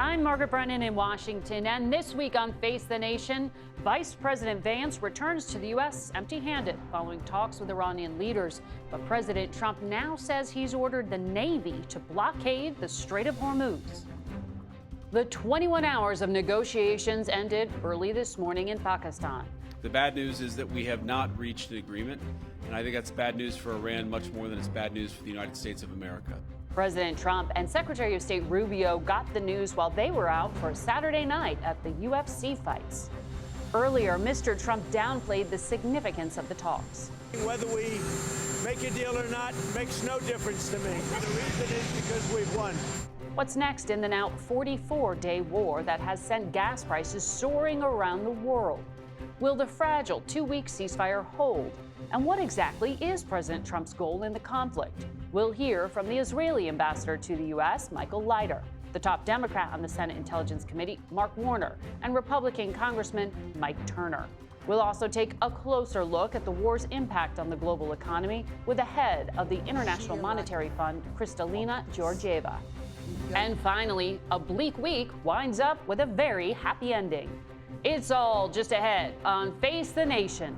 I'm Margaret Brennan in Washington, and this week on Face the Nation, Vice President Vance returns to the U.S. empty-handed following talks with Iranian leaders. But President Trump now says he's ordered the Navy to blockade the Strait of Hormuz. The 21 hours of negotiations ended early this morning in Pakistan. The bad news is that we have not reached an agreement, and I think that's bad news for Iran much more than it's bad news for the United States of America. President Trump and Secretary of State Rubio got the news while they were out for a Saturday night at the UFC fights. Earlier, Mr. Trump downplayed the significance of the talks. Whether we make a deal or not makes no difference to me. The reason is because we've won. What's next in the now 44-day war that has sent gas prices soaring around the world? Will the fragile two-week ceasefire hold? And what exactly is President Trump's goal in the conflict? We'll hear from the Israeli ambassador to the U.S., Michael Leiter, the top Democrat on the Senate Intelligence Committee, Mark Warner, and Republican Congressman Mike Turner. We'll also take a closer look at the war's impact on the global economy with the head of the International Monetary Fund, Kristalina Georgieva. And finally, a bleak week winds up with a very happy ending. It's all just ahead on Face the Nation.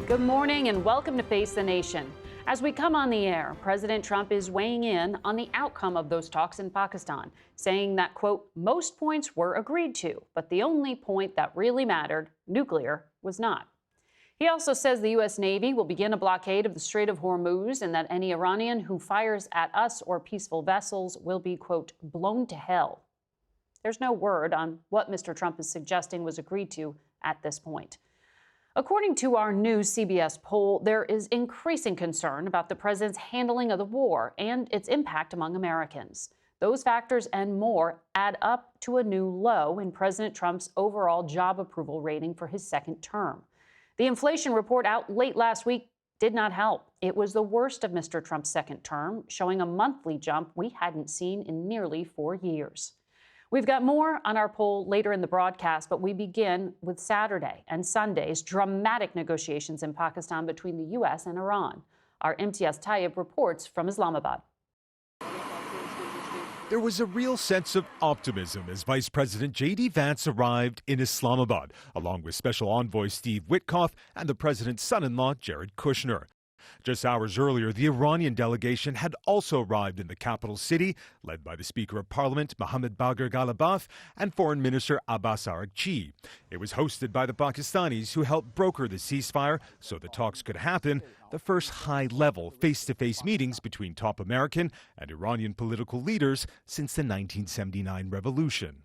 Good morning and welcome to Face the Nation. As we come on the air, President Trump is weighing in on the outcome of those talks in Pakistan, saying that, quote, most points were agreed to, but the only point that really mattered, nuclear, was not. He also says the U.S. Navy will begin a blockade of the Strait of Hormuz and that any Iranian who fires at us or peaceful vessels will be, quote, blown to hell. There's no word on what Mr. Trump is suggesting was agreed to at this point. According to our new CBS poll, there is increasing concern about the president's handling of the war and its impact among Americans. Those factors and more add up to a new low in President Trump's overall job approval rating for his second term. The inflation report out late last week did not help. It was the worst of Mr. Trump's second term, showing a monthly jump we hadn't seen in nearly 4 years. We've got more on our poll later in the broadcast, but we begin with Saturday and Sunday's dramatic negotiations in Pakistan between the U.S. and Iran. Our Imtiaz Tayyib reports from Islamabad. There was a real sense of optimism as Vice President J.D. Vance arrived in Islamabad, along with Special Envoy Steve Witkoff and the president's son-in-law, Jared Kushner. Just hours earlier, the Iranian delegation had also arrived in the capital city, led by the Speaker of Parliament, Mohammad Bagher Ghalibaf, and Foreign Minister Abbas Araghchi. It was hosted by the Pakistanis who helped broker the ceasefire so the talks could happen, the first high-level face-to-face meetings between top American and Iranian political leaders since the 1979 revolution.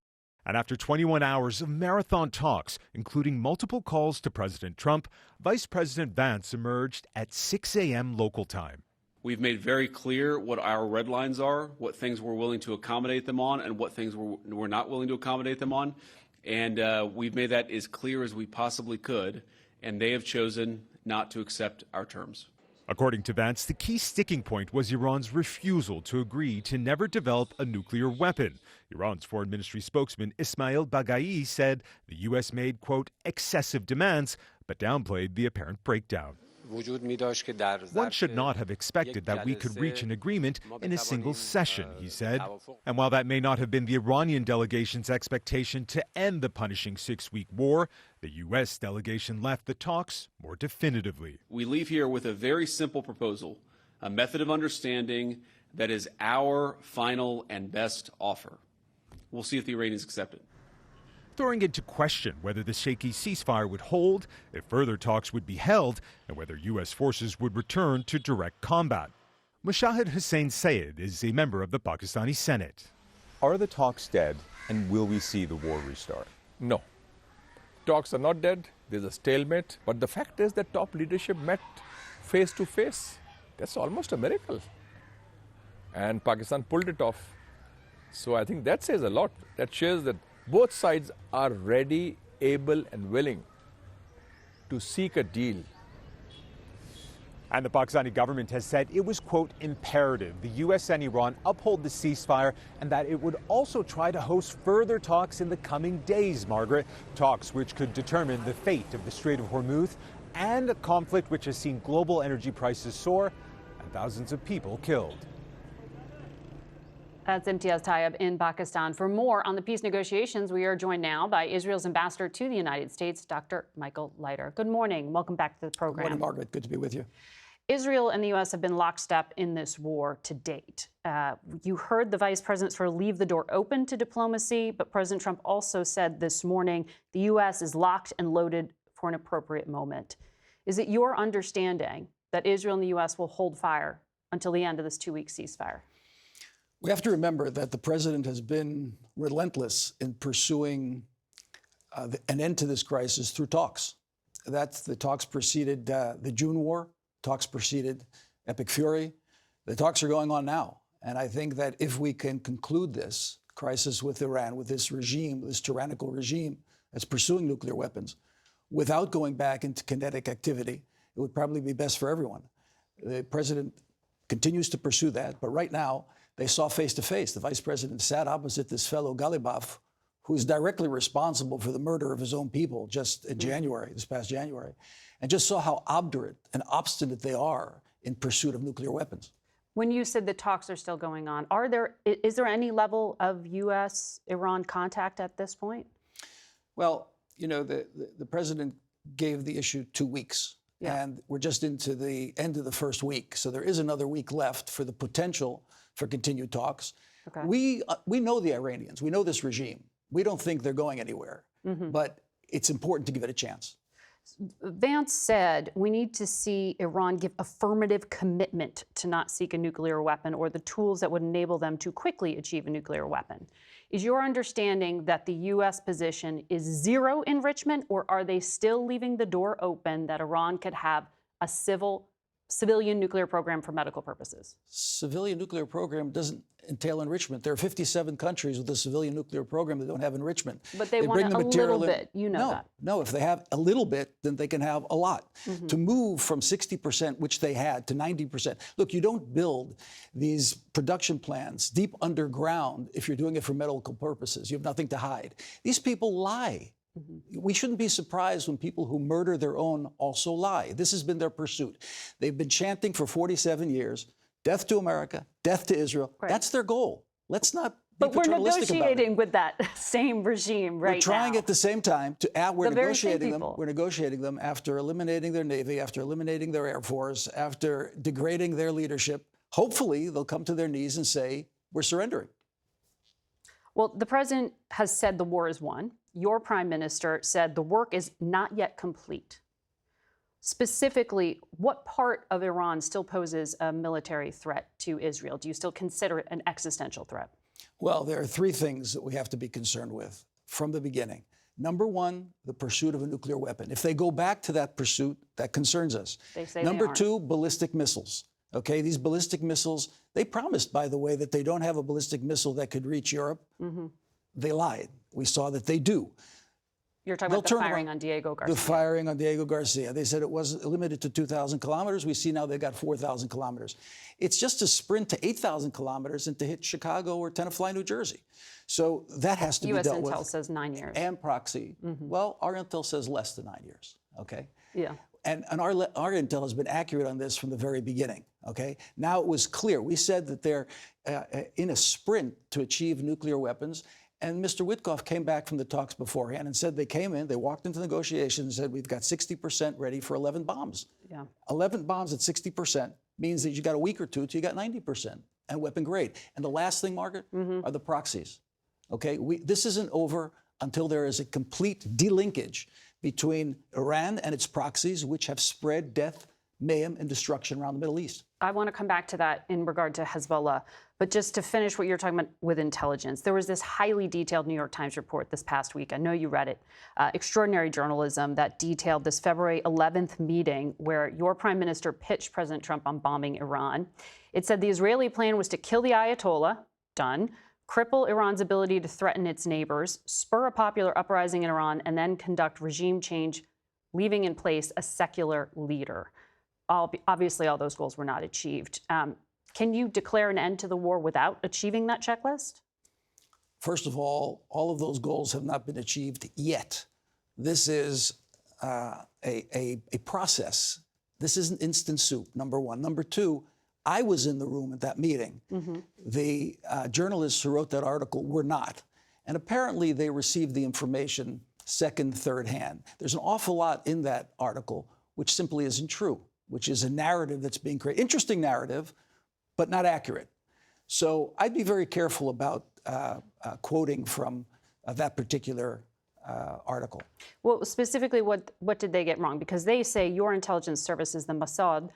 And after 21 hours of marathon talks, including multiple calls to President Trump, Vice President Vance emerged at 6 a.m. local time. We've made very clear what our red lines are, what things we're willing to accommodate them on, and what things we're not willing to accommodate them on. And we've made that as clear as we possibly could, and they have chosen not to accept our terms. According to Vance, the key sticking point was Iran's refusal to agree to never develop a nuclear weapon. Iran's foreign ministry spokesman Ismail Baghai said the U.S. made, quote, excessive demands, but downplayed the apparent breakdown. One should not have expected that we could reach an agreement in a single session, he said. And while that may not have been the Iranian delegation's expectation to end the punishing 6-week war, the U.S. delegation left the talks more definitively. We leave here with a very simple proposal, a method of understanding that is our final and best offer. We'll see if the Iranians accept it. Throwing into question whether the shaky ceasefire would hold, if further talks would be held, and whether U.S. forces would return to direct combat. Mushahid Hussain Sayed is a member of the Pakistani Senate. Are the talks dead, and will we see the war restart? No. Talks are not dead. There's a stalemate. But the fact is that top leadership met face to face. That's almost a miracle. And Pakistan pulled it off. So I think that says a lot. That shows that both sides are ready, able, and willing to seek a deal. And the Pakistani government has said it was, quote, imperative the U.S. and Iran uphold the ceasefire and that it would also try to host further talks in the coming days, Margaret. Talks which could determine the fate of the Strait of Hormuz and a conflict which has seen global energy prices soar and thousands of people killed. That's Imtiaz Tayyab in Pakistan. For more on the peace negotiations, we are joined now by Israel's ambassador to the United States, Dr. Michael Leiter. Good morning. Welcome back to the program. Good morning, Margaret. Good to be with you. Israel and the U.S. have been lockstep in this war to date. You heard the vice president sort of leave the door open to diplomacy, but President Trump also said this morning the U.S. is locked and loaded for an appropriate moment. Is it your understanding that Israel and the U.S. will hold fire until the end of this 2-week ceasefire? We have to remember that the president has been relentless in pursuing an end to this crisis through talks. The talks preceded the June war. Talks preceded Epic Fury. The talks are going on now. And I think that if we can conclude this crisis with Iran, with this regime, this tyrannical regime that's pursuing nuclear weapons, without going back into kinetic activity, it would probably be best for everyone. The president continues to pursue that. But right now, they saw face to face. The vice president sat opposite this fellow Galibaf, who's directly responsible for the murder of his own people just in January, this past January, and just saw how obdurate and obstinate they are in pursuit of nuclear weapons. When you said the talks are still going on, is there any level of U.S.-Iran contact at this point? Well, you know, the president gave the issue 2 weeks, and we're just into the end of the first week. So there is another week left for the potential for continued talks. Okay. We know the Iranians. We know this regime. We don't think they're going anywhere, but it's important to give it a chance. Vance said we need to see Iran give affirmative commitment to not seek a nuclear weapon or the tools that would enable them to quickly achieve a nuclear weapon. Is your understanding that the U.S. position is zero enrichment, or are they still leaving the door open that Iran could have a civilian nuclear program for medical purposes? Civilian nuclear program doesn't entail enrichment. There are 57 countries with a civilian nuclear program that don't have enrichment. But they want a little bit, you know that. No, if they have a little bit, then they can have a lot. To move from 60%, which they had, to 90%. Look, you don't build these production plants deep underground if you're doing it for medical purposes. You have nothing to hide. These people lie. We shouldn't be surprised when people who murder their own also lie. This has been their pursuit. They've been chanting for 47 years, death to America, death to Israel. Right. That's their goal. Let's not be paternalistic about it. But we're negotiating with that same regime right now. We're trying at the same time to add, we're negotiating them. We're negotiating them after eliminating their Navy, after eliminating their Air Force, after degrading their leadership. Hopefully, they'll come to their knees and say, we're surrendering. Well, the president has said the war is won. Your prime minister said the work is not yet complete. Specifically, what part of Iran still poses a military threat to Israel? Do you still consider it an existential threat? Well, there are three things that we have to be concerned with from the beginning. Number one, the pursuit of a nuclear weapon. If they go back to that pursuit, that concerns us. They say Number two, ballistic missiles. Okay, these ballistic missiles, they promised, by the way, that they don't have a ballistic missile that could reach Europe. They lied. We saw that they do. You're talking about the firing on Diego Garcia. The firing on Diego Garcia. They said it was limited to 2,000 kilometers. We see now they've got 4,000 kilometers. It's just a sprint to 8,000 kilometers and to hit Chicago or Tenafly, New Jersey. So that has to be dealt with. U.S. intel says 9 years. And proxy. Well, our intel says less than 9 years. Okay? Yeah. And our intel has been accurate on this from the very beginning. Okay? Now it was clear. We said that they're in a sprint to achieve nuclear weapons. And Mr. Witkoff came back from the talks beforehand and said they came in, they walked into negotiations and said, we've got 60% ready for 11 bombs. Yeah. 11 bombs at 60% means that you got a week or two till you got 90% and weapon grade. And the last thing, Margaret, are the proxies. Okay, this isn't over until there is a complete delinkage between Iran and its proxies, which have spread death, mayhem, and destruction around the Middle East. I want to come back to that in regard to Hezbollah. But just to finish what you're talking about with intelligence, there was this highly detailed New York Times report this past week. I know you read it. Extraordinary journalism that detailed this February 11th meeting where your prime minister pitched President Trump on bombing Iran. It said the Israeli plan was to kill the Ayatollah, done, cripple Iran's ability to threaten its neighbors, spur a popular uprising in Iran, and then conduct regime change, leaving in place a secular leader. obviously all those goals were not achieved. Can you declare an end to the war without achieving that checklist? First of all of those goals have not been achieved yet. This is a process. This isn't instant soup, number one. Number two, I was in the room at that meeting. The journalists who wrote that article were not. And apparently they received the information second, third hand. There's an awful lot in that article which simply isn't true, which is a narrative that's being created. Interesting narrative, but not accurate. So I'd be very careful about quoting from that particular article. Well, specifically, what did they get wrong? Because they say your intelligence services, the Mossad,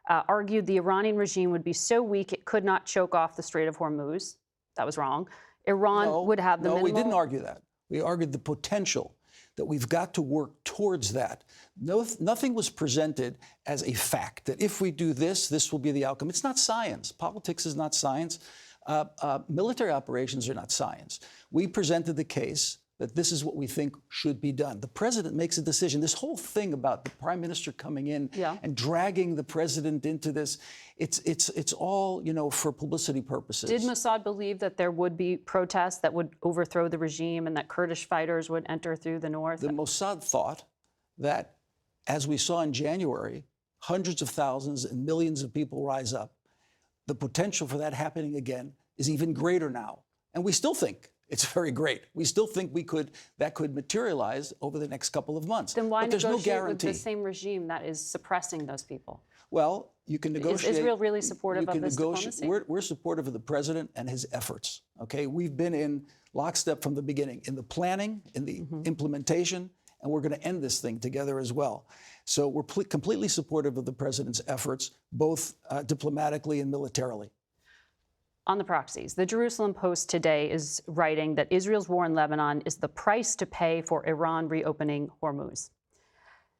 argued the Iranian regime would be so weak it could not choke off the Strait of Hormuz. That was wrong. Iran would have the minimal... No, we didn't argue that. We argued the potential, that we've got to work towards that. Nothing was presented as a fact, that if we do this, this will be the outcome. It's not science. Politics is not science. Military operations are not science. We presented the case that this is what we think should be done. The president makes a decision. This whole thing about the prime minister coming in and dragging the president into this, it's all, for publicity purposes. Did Mossad believe that there would be protests that would overthrow the regime and that Kurdish fighters would enter through the north? The Mossad thought that, as we saw in January, hundreds of thousands and millions of people rise up. The potential for that happening again is even greater now. And we still think it's very great. We still think that could materialize over the next couple of months. Then why but there's negotiate no guarantee with the same regime that is suppressing those people? Well, you can negotiate. Is Israel really supportive of this diplomacy? We're supportive of the president and his efforts. Okay, we've been in lockstep from the beginning, in the planning, in the implementation, and we're going to end this thing together as well. So we're completely supportive of the president's efforts, both diplomatically and militarily. On the proxies, the Jerusalem Post today is writing that Israel's war in Lebanon is the price to pay for Iran reopening Hormuz.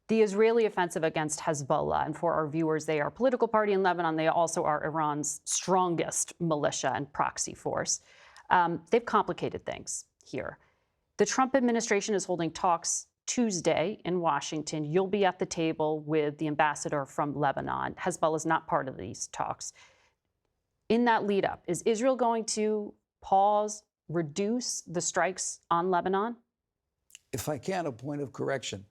The Israeli offensive against Hezbollah, and for our viewers, they are a political party in Lebanon. They also are Iran's strongest militia and proxy force. They've complicated things here. The Trump administration is holding talks Tuesday in Washington. You'll be at the table with the ambassador from Lebanon. Hezbollah is not part of these talks. In that lead up, is Israel going to pause, reduce the strikes on Lebanon? If I can, a point of correction.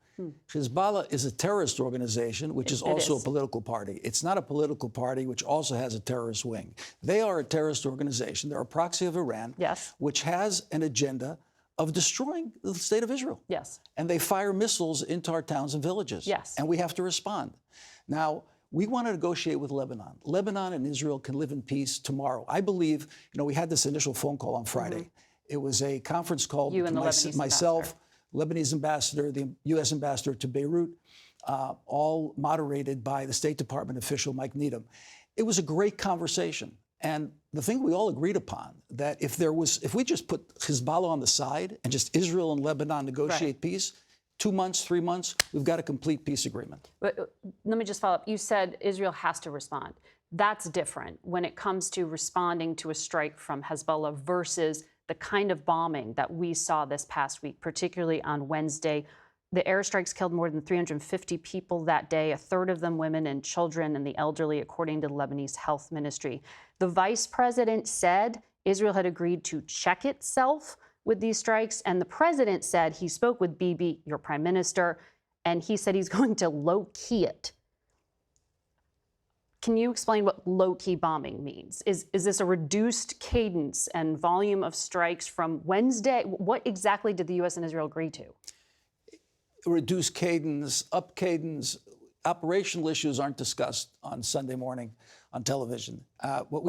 Hezbollah is a terrorist organization, which is also a political party. It's not a political party which also has a terrorist wing. They are a terrorist organization. They're a proxy of Iran, which has an agenda of destroying the state of Israel. And they fire missiles into our towns and villages. And we have to respond. Now, we want to negotiate with Lebanon. Lebanon and Israel can live in peace tomorrow. I believe, we had this initial phone call on Friday. It was a conference call between myself, Lebanese ambassador, the U.S. ambassador to Beirut, all moderated by the State Department official, Mike Needham. It was a great conversation. And the thing we all agreed upon, that if we just put Hezbollah on the side and just Israel and Lebanon negotiate peace, 2 months, 3 months, we've got a complete peace agreement. But let me just follow up. You said Israel has to respond. That's different when it comes to responding to a strike from Hezbollah versus the kind of bombing that we saw this past week, particularly on Wednesday. The airstrikes killed more than 350 people that day, a third of them women and children and the elderly, according to the Lebanese Health Ministry. The vice president said Israel had agreed to check itself with these strikes, and the president said he spoke with Bibi, your prime minister, and he said he's going to low-key it. Can you explain what low-key bombing means? Is this a reduced cadence and volume of strikes from Wednesday? What exactly did the U.S. and Israel agree to? Reduced cadence, up cadence. Operational issues aren't discussed on Sunday morning on television. What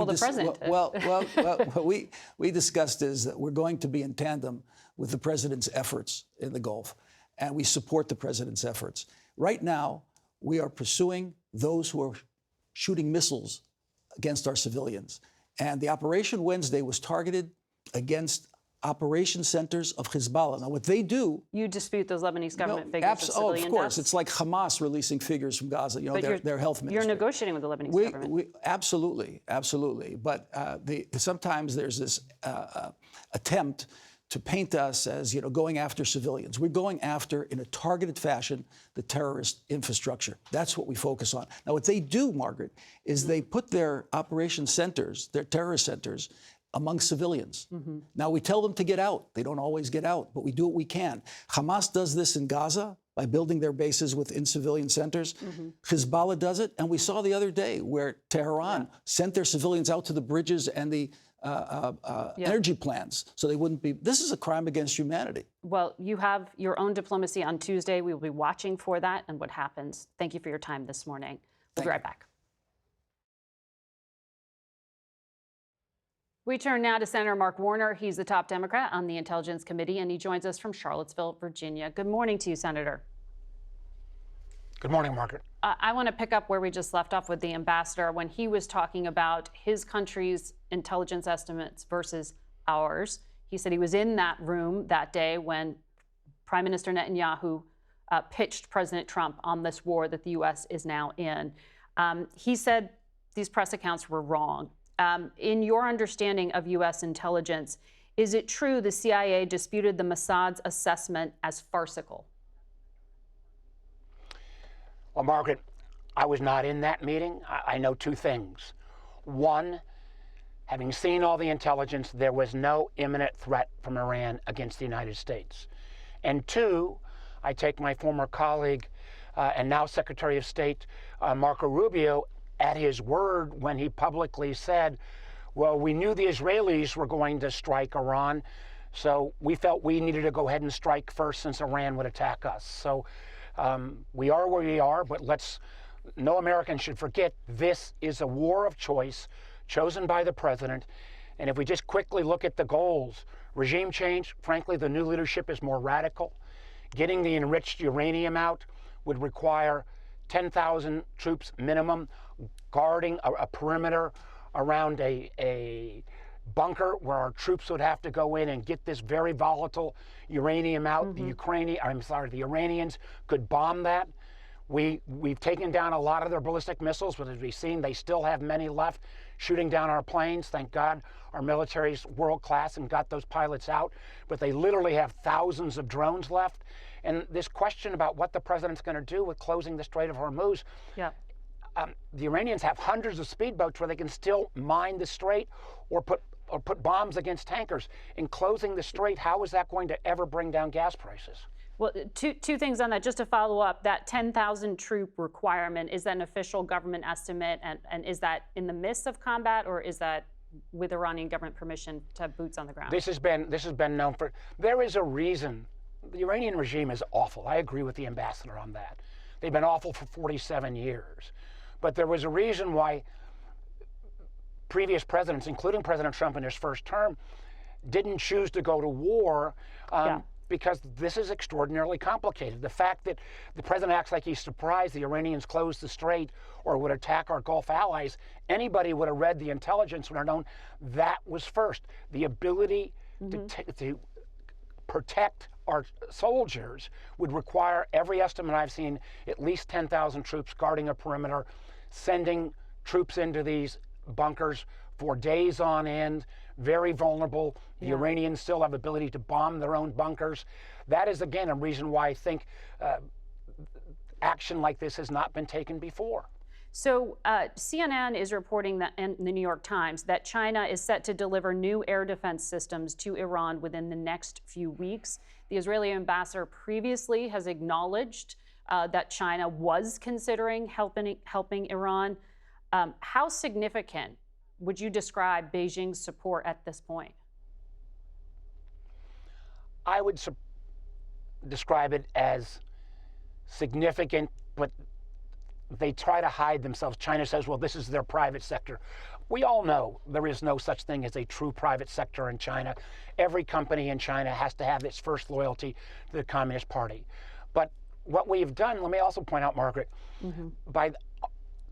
we discussed is that we're going to be in tandem with the president's efforts in the Gulf, and we support the president's efforts. Right now, we are pursuing those who are shooting missiles against our civilians. And the Operation Wednesday was targeted against operation centers of Hezbollah. Now, what they do... You dispute those Lebanese government figures of civilian of course. deaths? It's like Hamas releasing figures from Gaza, their health ministry. You're negotiating with the Lebanese government. Absolutely. But sometimes there's this attempt to paint us as, going after civilians. We're going after, in a targeted fashion, the terrorist infrastructure. That's what we focus on. Now, what they do, Margaret, is they put their operation centers, their terrorist centers, among civilians. Now, we tell them to get out. They don't always get out, but we do what we can. Hamas does this in Gaza by building their bases within civilian centers. Hezbollah does it. And we saw the other day where Tehran sent their civilians out to the bridges and the energy plants so they wouldn't be. This is a crime against humanity. Well, you have your own diplomacy on Tuesday. We will be watching for that and what happens. Thank you for your time this morning. We'll be right back. We turn now to Senator Mark Warner. He's the top Democrat on the Intelligence Committee, and he joins us from Charlottesville, Virginia. Good morning to you, Senator. Good morning, Margaret. I want to pick up where we just left off with the ambassador when he was talking about his country's intelligence estimates versus ours. He said he was in that room that day when Prime Minister Netanyahu pitched President Trump on this war that the U.S. is now in. He said these press accounts were wrong. In your understanding of U.S. intelligence, is it true the CIA disputed the Mossad's assessment as farcical? Well, Margaret, I was not in that meeting. I know two things. One, having seen all the intelligence, there was no imminent threat from Iran against the United States. And two, I take my former colleague and now Secretary of State, Marco Rubio, at his word when he publicly said, well, we knew the Israelis were going to strike Iran, so we felt we needed to go ahead and strike first since Iran would attack us. So we are where we are, but no American should forget this is a war of choice chosen by the president. And if we just quickly look at the goals, regime change, frankly, the new leadership is more radical. Getting the enriched uranium out would require 10,000 troops minimum, guarding a perimeter around a bunker where our troops would have to go in and get this very volatile uranium out. The Iranians could bomb that. We've taken down a lot of their ballistic missiles, but as we've seen, they still have many left shooting down our planes. Thank God our military's world class and got those pilots out, but they literally have thousands of drones left. And this question about what the president's going to do with closing the Strait of Hormuz, the Iranians have hundreds of speedboats where they can still mine the strait or put bombs against tankers. In closing the strait, how is that going to ever bring down gas prices? Well, two things on that. Just to follow up, that 10,000 troop requirement, is that an official government estimate? And is that in the midst of combat, or is that with Iranian government permission to have boots on the ground? This has been known for. There is a reason. The Iranian regime is awful. I agree with the ambassador on that. They've been awful for 47 years. But there was a reason why previous presidents, including President Trump in his first term, didn't choose to go to war because this is extraordinarily complicated. The fact that the president acts like he's surprised the Iranians closed the strait or would attack our Gulf allies, anybody would have read the intelligence would have known that was first. The ability to protect our soldiers would require, every estimate I've seen, at least 10,000 troops guarding a perimeter, sending troops into these bunkers for days on end, very vulnerable. The Iranians still have ability to bomb their own bunkers. That is, again, a reason why I think action like this has not been taken before. So CNN is reporting that in the New York Times that China is set to deliver new air defense systems to Iran within the next few weeks. The Israeli ambassador previously has acknowledged that China was considering helping Iran. How significant would you describe Beijing's support at this point? I would describe it as significant, but they try to hide themselves. China says, well, this is their private sector. We all know there is no such thing as a true private sector in China. Every company in China has to have its first loyalty to the Communist Party. But what we've done, let me also point out, Margaret, by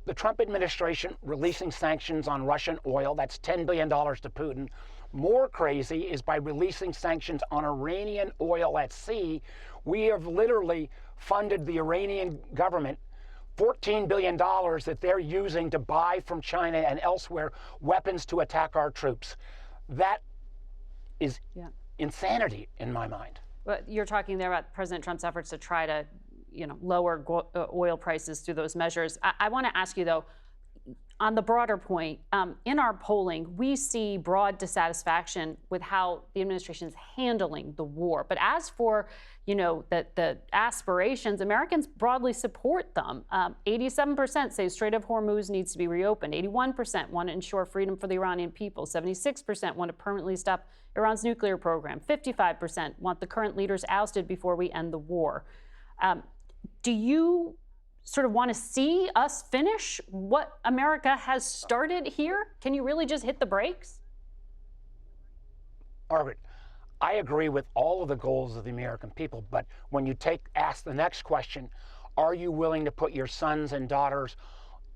the Trump administration releasing sanctions on Russian oil, that's $10 billion to Putin. More crazy is by releasing sanctions on Iranian oil at sea. We have literally funded the Iranian government $14 billion that they're using to buy from China and elsewhere weapons to attack our troops. That is insanity in my mind. But you're talking there about President Trump's efforts to try to, lower oil prices through those measures. I want to ask you, though, on the broader point, in our polling, we see broad dissatisfaction with how the administration is handling the war. But as for, the aspirations, Americans broadly support them. 87% say Strait of Hormuz needs to be reopened. 81% want to ensure freedom for the Iranian people. 76% want to permanently stop Iran's nuclear program. 55% want the current leaders ousted before we end the war. Do you sort of want to see us finish what America has started here? Can you really just hit the brakes? Margaret, I agree with all of the goals of the American people, but when you ask the next question, are you willing to put your sons and daughters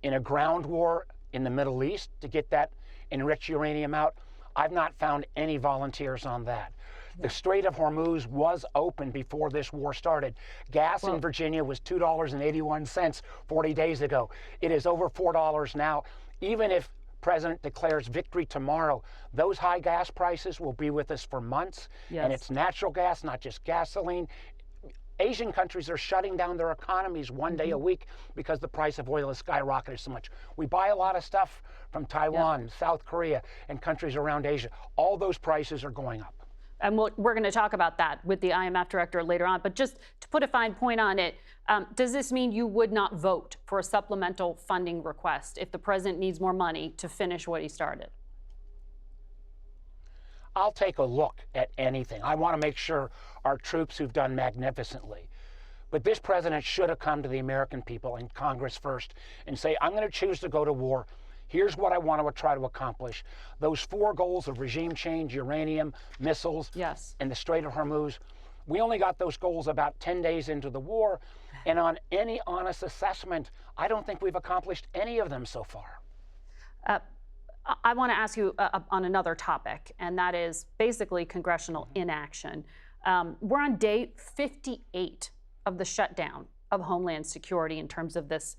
in a ground war in the Middle East to get that enriched uranium out? I've not found any volunteers on that. The Strait of Hormuz was open before this war started. Gas in Virginia was $2.81 40 days ago. It is over $4 now. Even if President declares victory tomorrow, those high gas prices will be with us for months. Yes. And it's natural gas, not just gasoline. Asian countries are shutting down their economies one day a week because the price of oil has skyrocketed so much. We buy a lot of stuff from Taiwan, South Korea, and countries around Asia. All those prices are going up. And we're going to talk about that with the IMF director later on. But just to put a fine point on it, does this mean you would not vote for a supplemental funding request if the president needs more money to finish what he started? I'll take a look at anything. I want to make sure our troops who've done magnificently. But this president should have come to the American people and Congress first and say, I'm going to choose to go to war. Here's what I want to try to accomplish. Those 4 goals of regime change, uranium, missiles, and the Strait of Hormuz, we only got those goals about 10 days into the war. And on any honest assessment, I don't think we've accomplished any of them so far. I want to ask you on another topic, and that is basically congressional inaction. We're on day 58 of the shutdown of Homeland Security in terms of this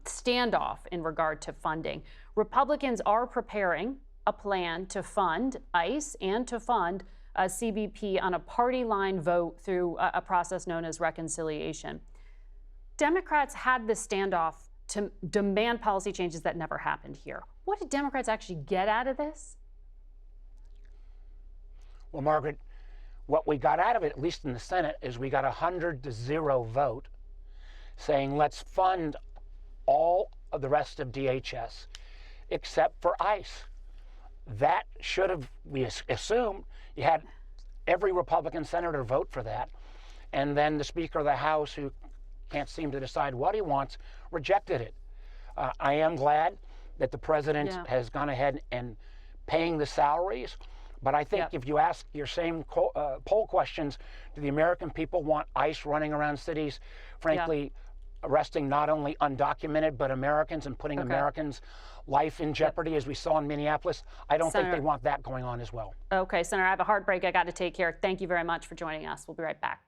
standoff in regard to funding. Republicans are preparing a plan to fund ICE and to fund CBP on a party line vote through a process known as reconciliation. Democrats had this standoff to demand policy changes that never happened here. What did Democrats actually get out of this? Well, Margaret, what we got out of it, at least in the Senate, is we got a 100-0 vote saying let's fund all of the rest of DHS except for ICE. That should have, we assumed, you had every Republican senator vote for that. And then the Speaker of the House, who can't seem to decide what he wants, rejected it. I am glad that the president has gone ahead and paying the salaries. But I think if you ask your same poll questions, do the American people want ICE running around cities, frankly, arresting not only undocumented, but Americans and putting Americans' life in jeopardy, as we saw in Minneapolis? I don't think they want that going on as well. Okay, Senator, I have a hard break I got to take here. Thank you very much for joining us. We'll be right back.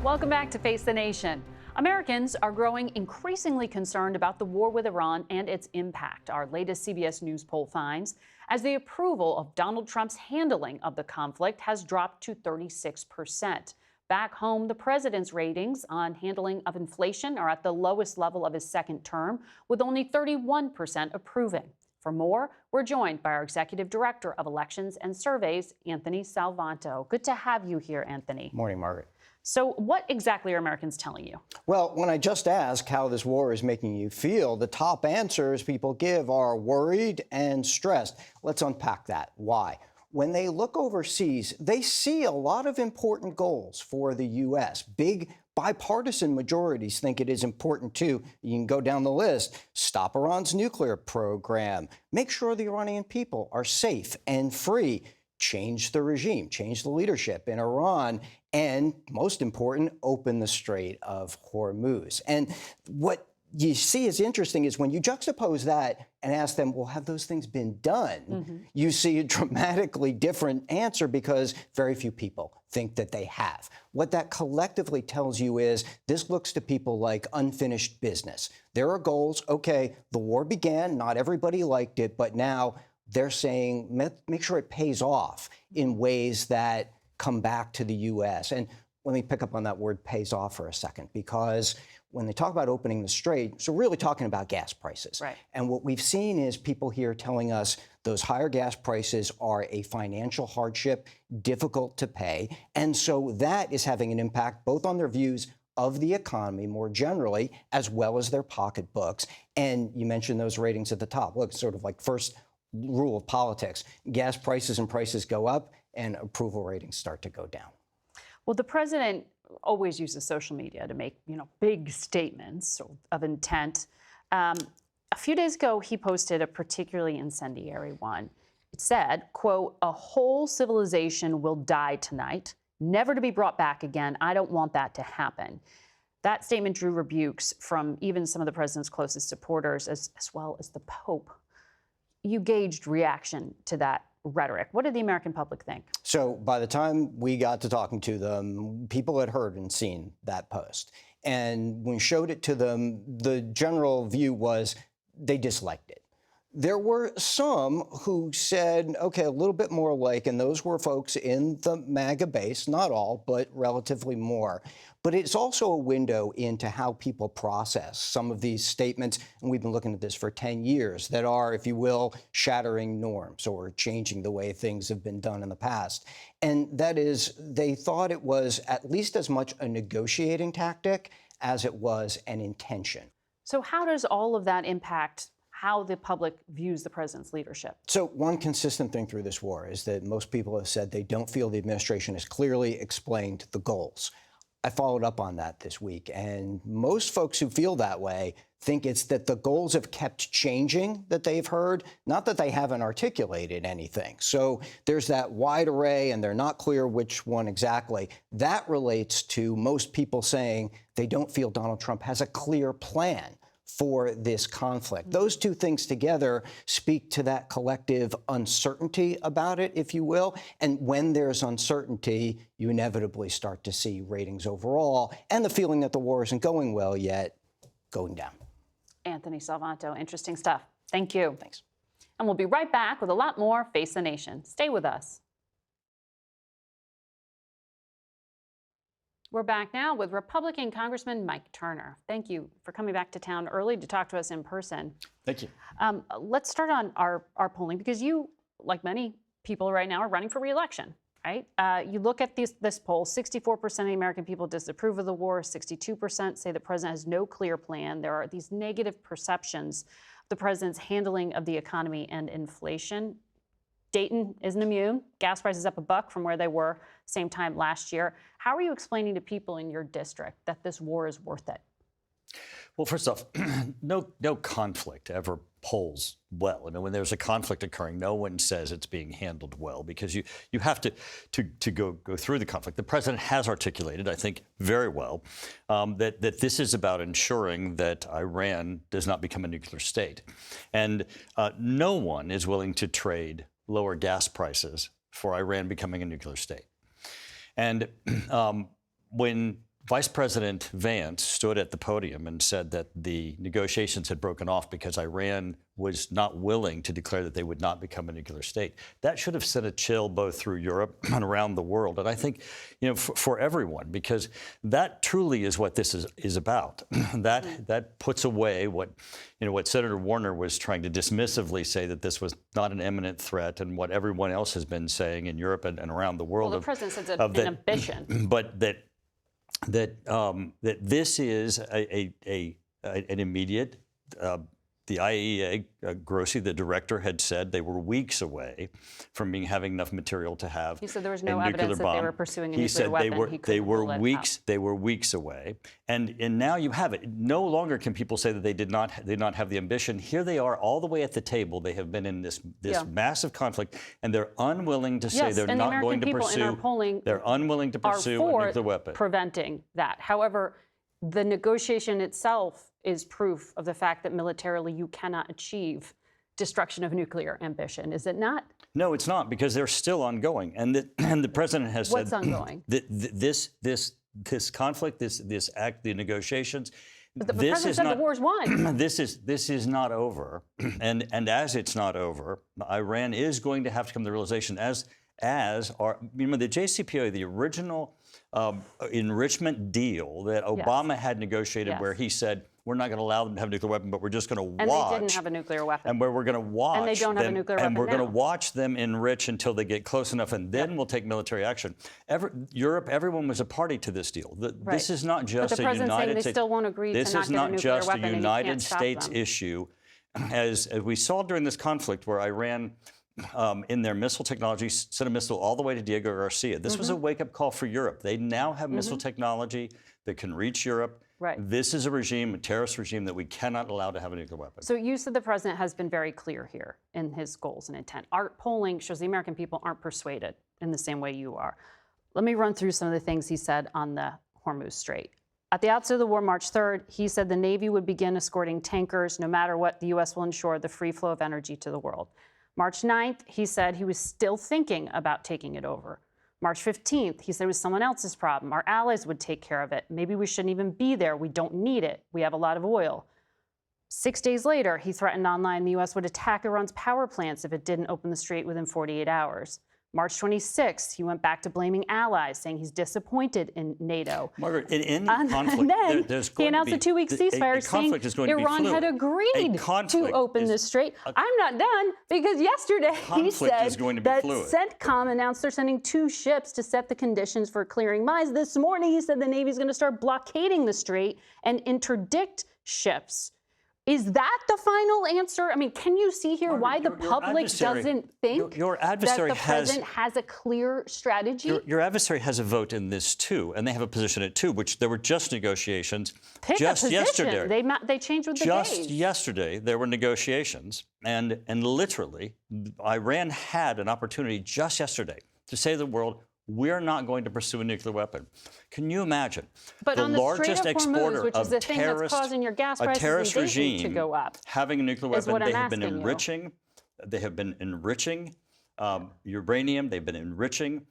Welcome back to Face the Nation. Americans are growing increasingly concerned about the war with Iran and its impact. Our latest CBS News poll finds as the approval of Donald Trump's handling of the conflict has dropped to 36%. Back home, the president's ratings on handling of inflation are at the lowest level of his second term, with only 31% approving. For more, we're joined by our Executive Director of Elections and Surveys, Anthony Salvanto. Good to have you here, Anthony. Morning, Margaret. So what exactly are Americans telling you? Well, when I just asked how this war is making you feel, the top answers people give are worried and stressed. Let's unpack that. Why? When they look overseas, they see a lot of important goals for the U.S. Big bipartisan majorities think it is important too. You can go down the list. Stop Iran's nuclear program. Make sure the Iranian people are safe and free. Change the regime, change the leadership in Iran, and most important, open the Strait of Hormuz. And what you see is interesting is when you juxtapose that and ask them, well, have those things been done? You see a dramatically different answer because very few people think that they have. What that collectively tells you is this looks to people like unfinished business. There are goals. OK, the war began. Not everybody liked it. But now they're saying make sure it pays off in ways that come back to the U.S. And let me pick up on that word pays off for a second, because when they talk about opening the strait, so really talking about gas prices. Right. And what we've seen is people here telling us those higher gas prices are a financial hardship, difficult to pay. And so that is having an impact both on their views of the economy more generally, as well as their pocketbooks. And you mentioned those ratings at the top. Look, sort of like first rule of politics, gas prices and prices go up and approval ratings start to go down. Well, the president always uses social media to make, big statements of intent. A few days ago, he posted a particularly incendiary one. It said, quote, "A whole civilization will die tonight, never to be brought back again. I don't want that to happen." That statement drew rebukes from even some of the president's closest supporters, as well as the Pope. You gauged reaction to that rhetoric. What did the American public think? So by the time we got to talking to them, people had heard and seen that post. And when we showed it to them, the general view was they disliked it. There were some who said, OK, a little bit more like, and those were folks in the MAGA base, not all, but relatively more. But it's also a window into how people process some of these statements, and we've been looking at this for 10 years, that are, if you will, shattering norms or changing the way things have been done in the past. And that is, they thought it was at least as much a negotiating tactic as it was an intention. So how does all of that impact how the public views the president's leadership? So one consistent thing through this war is that most people have said they don't feel the administration has clearly explained the goals. I followed up on that this week, and most folks who feel that way think it's that the goals have kept changing that they've heard, not that they haven't articulated anything. So there's that wide array, and they're not clear which one exactly. That relates to most people saying they don't feel Donald Trump has a clear plan for this conflict. Those two things together speak to that collective uncertainty about it, if you will. And when there's uncertainty, you inevitably start to see ratings overall and the feeling that the war isn't going well yet going down. Anthony Salvanto, interesting stuff. Thank you. Thanks. And we'll be right back with a lot more Face the Nation. Stay with us. We're back now with Republican Congressman Mike Turner. Thank you for coming back to town early to talk to us in person. Thank you. Let's start on our polling, because you, like many people right now, are running for re-election, right? You look at this poll, 64% of the American people disapprove of the war, 62% say the president has no clear plan. There are these negative perceptions of the president's handling of the economy and inflation. Dayton isn't immune. Gas prices up $1 from where they were same time last year. How are you explaining to people in your district that this war is worth it? Well, first off, no conflict ever polls well. I mean, when there's a conflict occurring, no one says it's being handled well, because you have to go through the conflict. The president has articulated, I think, very well, that this is about ensuring that Iran does not become a nuclear state. And no one is willing to trade lower gas prices for Iran becoming a nuclear state. And when Vice President Vance stood at the podium and said that the negotiations had broken off because Iran was not willing to declare that they would not become a nuclear state, that should have sent a chill both through Europe and around the world. And I think, for everyone, because that truly is what this is about. That puts away what Senator Warner was trying to dismissively say, that this was not an imminent threat, and what everyone else has been saying in Europe and around the world. Well, the president says it's an ambition. But that this is an immediate. The IAEA, Grossi, the director, had said they were weeks away from having enough material to have. He said there was no evidence that they were pursuing a nuclear weapon. He said they were weeks away, and now you have it. No longer can people say that they did not have the ambition. Here they are, all the way at the table. They have been in this massive conflict, and they're unwilling to say they're not going to pursue. They're unwilling to pursue a nuclear weapon. Preventing that. However, the negotiation itself is proof of the fact that militarily you cannot achieve destruction of nuclear ambition, is it not? No, it's not, because they're still ongoing, and the president has What's said ongoing? This conflict, this act, the negotiations. But the president said the war's won. This is not over, and as it's not over, Iran is going to have to come to the realization the JCPOA, the original enrichment deal that Obama had negotiated, where he said, we're not going to allow them to have a nuclear weapon, but we're just going to watch. And they didn't have a nuclear weapon. And where we're going to watch. And they don't have a nuclear weapon And we're going to now. watch them enrich until they get close enough, and then we'll take military action. Europe, everyone was a party to this deal. This is not just but the a president's saying United they States. still won't agree to This not is get a not nuclear just weapon, a and you United can't stop States them. issue. As we saw during this conflict, where Iran, in their missile technology, sent a missile all the way to Diego Garcia. This was a wake-up call for Europe. They now have missile technology that can reach Europe. Right. This is a terrorist regime that we cannot allow to have a nuclear weapon. So you said the president has been very clear here in his goals and intent. Our polling shows the American people aren't persuaded in the same way you are. Let me run through some of the things he said on the Hormuz Strait. At the outset of the war, March 3rd, he said the Navy would begin escorting tankers. No matter what, the U.S. will ensure the free flow of energy to the world. March 9th, he said he was still thinking about taking it over. March 15th, he said it was someone else's problem. Our allies would take care of it. Maybe we shouldn't even be there. We don't need it. We have a lot of oil. 6 days later, he threatened online the U.S. would attack Iran's power plants if it didn't open the strait within 48 hours. March 26th, he went back to blaming allies, saying he's disappointed in NATO. Margaret, in conflict, and then there's he going announced to be, a 2-week ceasefire, saying to Iran be had agreed to open the strait. I'm not done, because yesterday he said that CENTCOM announced they're sending 2 ships to set the conditions for clearing mines. This morning, he said the Navy's going to start blockading the strait and interdict ships. Is that the final answer? I mean, can you see here why the public doesn't think that the president has a clear strategy? Your adversary has a vote in this, too, and they have a position in it, too, which there were just negotiations just yesterday. They changed with the Just days. yesterday, there were negotiations, and literally, Iran had an opportunity just yesterday to say to the world, we're not going to pursue a nuclear weapon. Can you imagine? But the on the largest Strait of Hormuz, exporter which is the thing that's causing your gas prices in Dayton to go up, having a nuclear weapon, they have been asking you. enriching. They have been enriching uranium. They've been enriching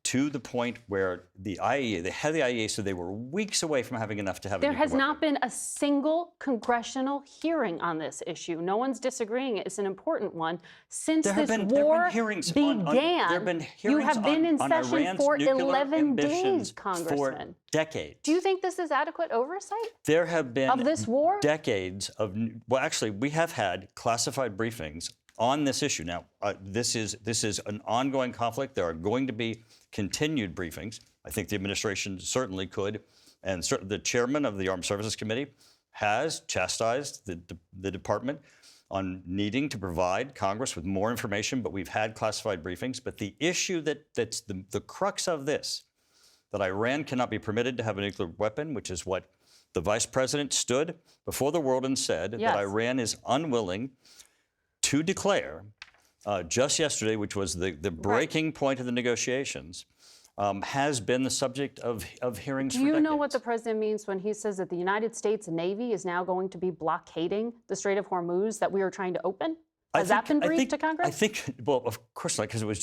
to the point where the IAEA, the head of the IAEA, said they were weeks away from having enough to have a nuclear weapon. There has not been a single congressional hearing on this issue. No one's disagreeing. It's an important one. Since this war began, you have been in session for 11 days, Congressman. For decades. Do you think this is adequate oversight? There have been of this war? Decades of, well, actually, we have had classified briefings on this issue. Now, this is an ongoing conflict. There are going to be continued briefings. I think the administration certainly could, and the chairman of the Armed Services Committee has chastised the department on needing to provide Congress with more information, but we've had classified briefings. But the issue that's the crux of this, that Iran cannot be permitted to have a nuclear weapon, which is what the vice president stood before the world and said, that Iran is unwilling to declare just yesterday, which was the breaking point of the negotiations, has been the subject of hearings for decades. Do you know what the president means when he says that the United States Navy is now going to be blockading the Strait of Hormuz that we are trying to open? Has that been briefed to Congress? I think, well, of course not, because it was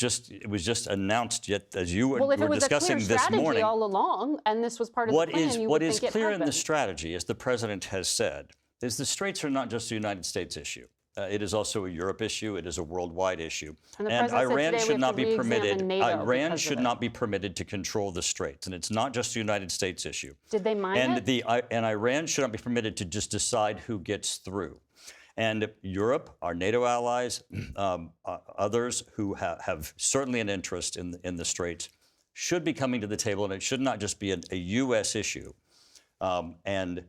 just announced yet, as you were discussing this morning. Well, if it was a clear strategy all along, and this was part of the plan, you would think it happened. What is clear in the strategy, as the president has said, is the straits are not just a United States issue. It is also a Europe issue. It is a worldwide issue. And Iran should not be permitted. Iran should not be permitted to control the straits. And it's not just a United States issue. Did they mine it? And Iran should not be permitted to just decide who gets through. And Europe, our NATO allies, others who have certainly an interest in the straits, should be coming to the table. And it should not just be a U.S. issue. The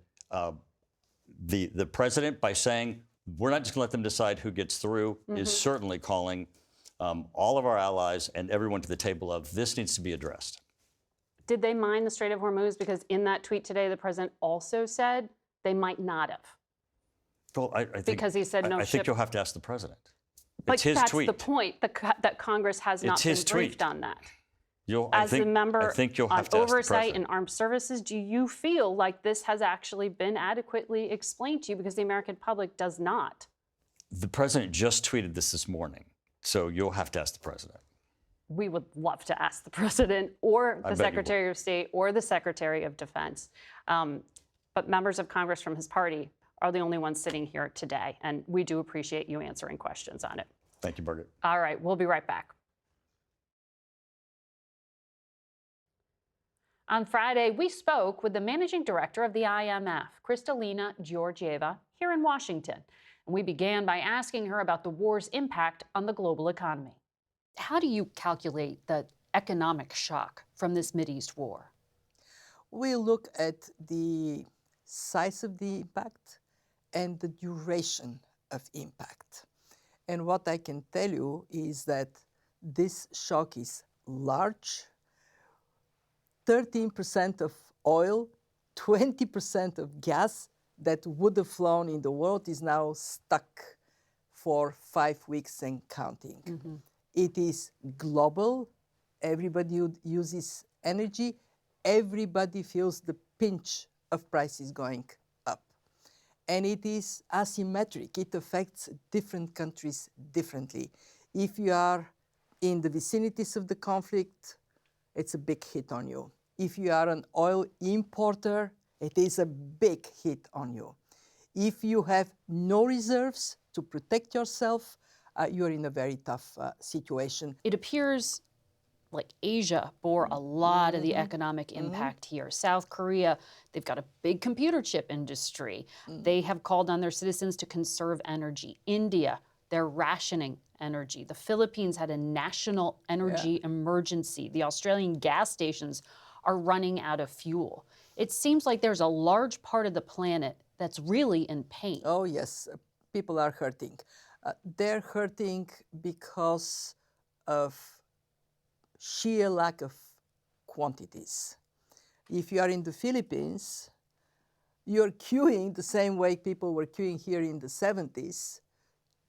president, by saying, we're not just going to let them decide who gets through, is certainly calling all of our allies and everyone to the table of this needs to be addressed. Did they mine the Strait of Hormuz? Because in that tweet today, the president also said they might not have. Well, I think, because he said no I think you'll have to ask the president. But it's his that's tweet. The point, that Congress has not been briefed on that. As a member I think you'll on have to ask the oversight president. and armed services, do you feel like this has actually been adequately explained to you? Because the American public does not. The president just tweeted this morning, so you'll have to ask the president. We would love to ask the president or I the bet you Secretary of State or the Secretary of Defense. But members of Congress from his party are the only ones sitting here today, and we do appreciate you answering questions on it. Thank you, Margaret. All right, we'll be right back. On Friday, we spoke with the managing director of the IMF, Kristalina Georgieva, here in Washington. And we began by asking her about the war's impact on the global economy. How do you calculate the economic shock from this Mideast war? We look at the size of the impact and the duration of impact. And what I can tell you is that this shock is large. 13% of oil, 20% of gas that would have flown in the world is now stuck for 5 weeks and counting. Mm-hmm. It is global. Everybody uses energy. Everybody feels the pinch of prices going up. And it is asymmetric. It affects different countries differently. If you are in the vicinities of the conflict, it's a big hit on you. If you are an oil importer, it is a big hit on you. If you have no reserves to protect yourself, you're in a very tough situation. It appears like Asia bore a lot of the economic impact here. South Korea, they've got a big computer chip industry. They have called on their citizens to conserve energy. India, they're rationing energy. The Philippines had a national energy emergency. The Australian gas stations are running out of fuel. It seems like there's a large part of the planet that's really in pain. Oh, yes. People are hurting. They're hurting because of sheer lack of quantities. If you are in the Philippines, you're queuing the same way people were queuing here in the 70s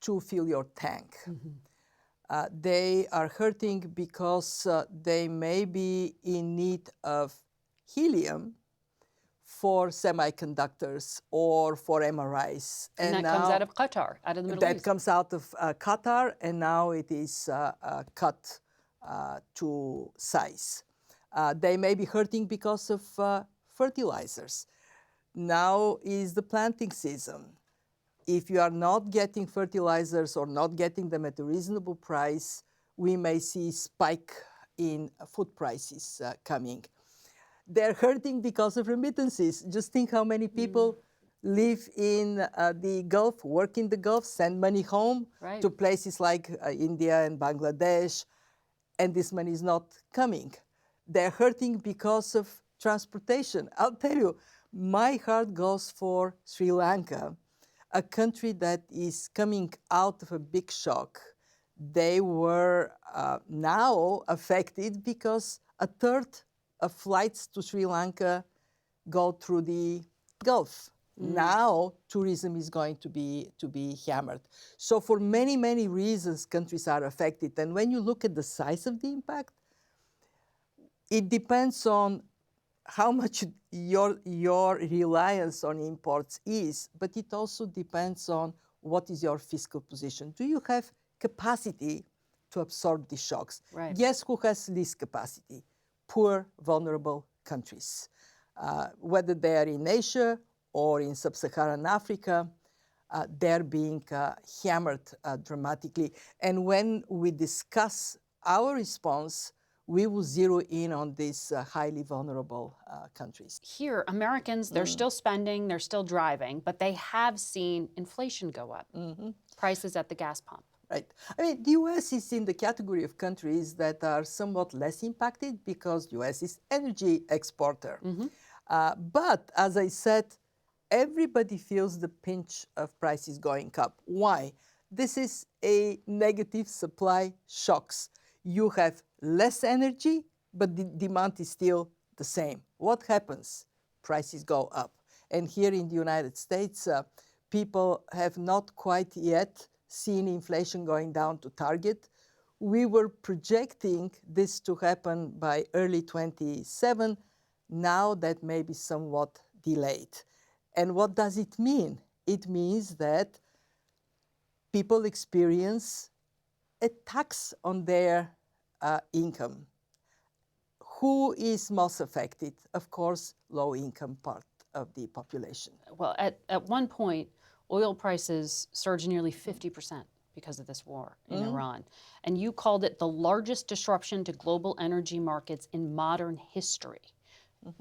to fill your tank. They are hurting because they may be in need of helium for semiconductors or for MRIs. And that comes out of Qatar, out of the Middle East. That comes out of Qatar, and now it is cut to size. They may be hurting because of fertilizers. Now is the planting season. If you are not getting fertilizers or not getting them at a reasonable price, we may see a spike in food prices coming. They're hurting because of remittances. Just think how many people live in the Gulf, work in the Gulf, send money home to places like India and Bangladesh, and this money is not coming. They're hurting because of transportation. I'll tell you, my heart goes for Sri Lanka, a country that is coming out of a big shock. They were now affected because a third of flights to Sri Lanka go through the Gulf. Now tourism is going to be hammered. So for many, many reasons, countries are affected. And when you look at the size of the impact, it depends on how much your reliance on imports is, but it also depends on what is your fiscal position. Do you have capacity to absorb the shocks? Guess who has least capacity? Poor, vulnerable countries. Whether they are in Asia or in sub-Saharan Africa, they're being hammered dramatically. And when we discuss our response, we will zero in on these highly vulnerable countries. Here, Americans, they're still spending, they're still driving, but they have seen inflation go up, prices at the gas pump. Right. I mean, the U.S. is in the category of countries that are somewhat less impacted because the U.S. is energy exporter. But as I said, everybody feels the pinch of prices going up. Why? This is a negative supply shocks. You have less energy, but the demand is still the same. What happens? Prices go up. And here in the United States, people have not quite yet seen inflation going down to target. We were projecting this to happen by early 27. Now that may be somewhat delayed. And what does it mean? It means that people experience a tax on their income. Who is most affected? Of course, low-income part of the population. Well, at one point, oil prices surged nearly 50% because of this war in Iran. And you called it the largest disruption to global energy markets in modern history.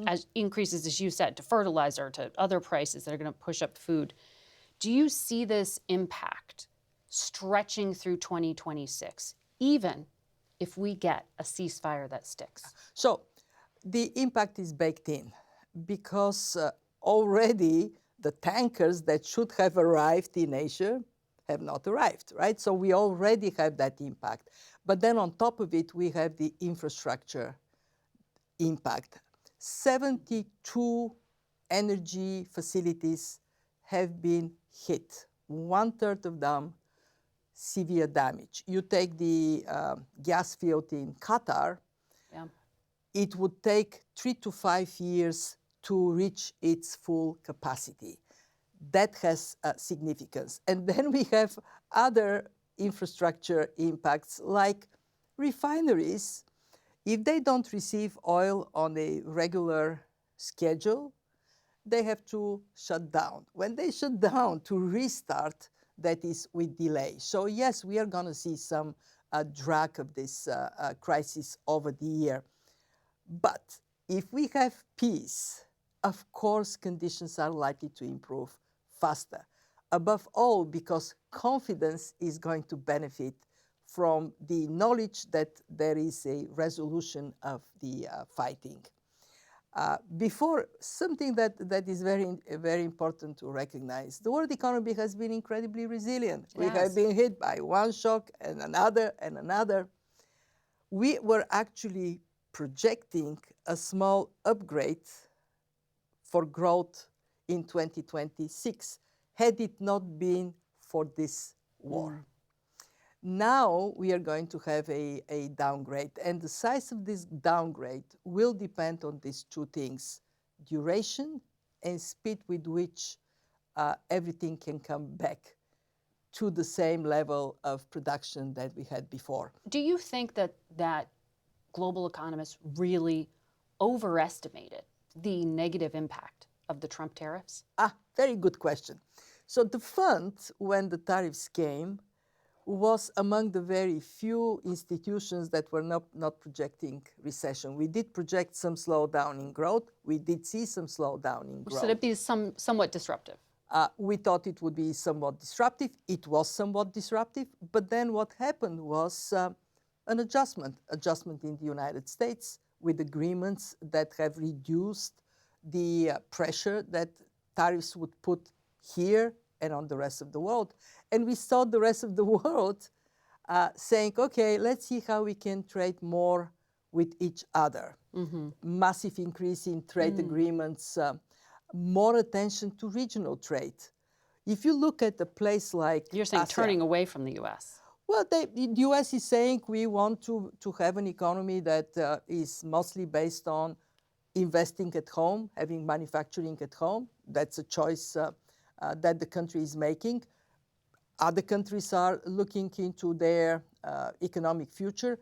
As increases, as you said, to fertilizer, to other prices that are going to push up food. Do you see this impact stretching through 2026, even if we get a ceasefire that sticks? So the impact is baked in because already the tankers that should have arrived in Asia have not arrived, right? So we already have that impact. But then on top of it, we have the infrastructure impact. 72 energy facilities have been hit, 1/3 of them severe damage. You take the gas field in Qatar, it would take 3 to 5 years to reach its full capacity. That has significance. And then we have other infrastructure impacts like refineries. If they don't receive oil on a regular schedule, they have to shut down. When they shut down to restart, that is with delay. So yes, we are going to see some drag of this crisis over the year. But if we have peace, of course, conditions are likely to improve faster. Above all, because confidence is going to benefit from the knowledge that there is a resolution of the fighting. Before, something that is very important to recognize, the world economy has been incredibly resilient. Yes. We have been hit by one shock and another and another. We were actually projecting a small upgrade for growth in 2026, had it not been for this war. Now we are going to have a downgrade, and the size of this downgrade will depend on these two things: duration and speed with which everything can come back to the same level of production that we had before. Do you think that global economists really overestimated the negative impact of the Trump tariffs? Very good question. So the fund, when the tariffs came, was among the very few institutions that were not projecting recession. We did project some slowdown in growth. We did see some slowdown in growth. So it'd be somewhat disruptive. We thought it would be somewhat disruptive. It was somewhat disruptive. But then what happened was an adjustment in the United States with agreements that have reduced the pressure that tariffs would put here and on the rest of the world. And we saw the rest of the world saying, okay, let's see how we can trade more with each other. Massive increase in trade agreements, more attention to regional trade. If you look at a place like You're saying Asia, turning away from the U.S. Well, the U.S. is saying we want to have an economy that is mostly based on investing at home, having manufacturing at home. That's a choice that the country is making. Other countries are looking into their economic future.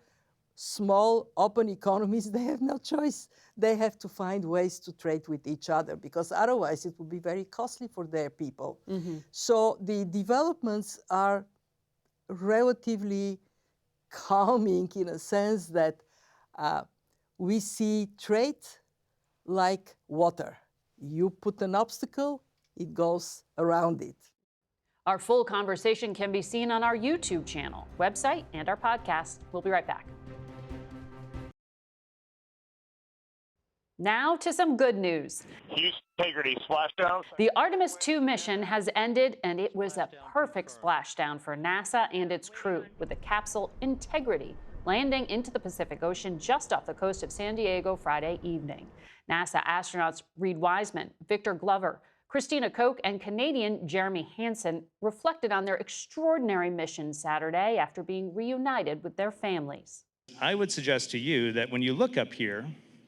Small, open economies, they have no choice. They have to find ways to trade with each other because otherwise it would be very costly for their people. So the developments are relatively calming in a sense that we see trade like water. You put an obstacle, it goes around it. Our full conversation can be seen on our YouTube channel, website, and our podcast. We'll be right back. Now to some good news. Integrity splashdown. The Artemis 2 mission has ended, and it was a perfect splashdown for NASA and its crew, with the capsule Integrity landing into the Pacific Ocean just off the coast of San Diego Friday evening. NASA astronauts Reed Wiseman, Victor Glover, Christina Koch and Canadian Jeremy Hansen reflected on their extraordinary mission Saturday after being reunited with their families. I would suggest to you that when you look up here,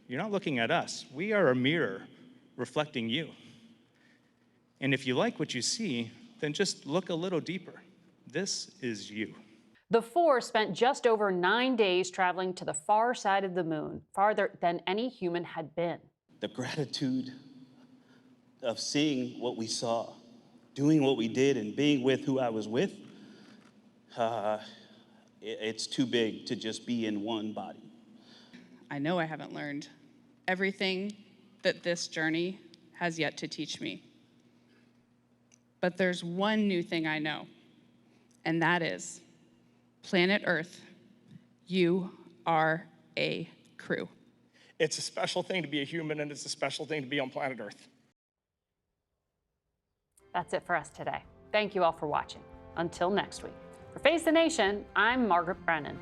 you're not looking at us. We are a mirror reflecting you. And if you like what you see, then just look a little deeper. This is you. The four spent just over 9 days traveling to the far side of the moon, farther than any human had been. The gratitude of seeing what we saw, doing what we did, and being with who I was with, it's too big to just be in one body. I know I haven't learned everything that this journey has yet to teach me. But there's one new thing I know, and that is, planet Earth, you are a crew. It's a special thing to be a human, and it's a special thing to be on planet Earth. That's it for us today. Thank you all for watching. Until next week. For Face the Nation, I'm Margaret Brennan.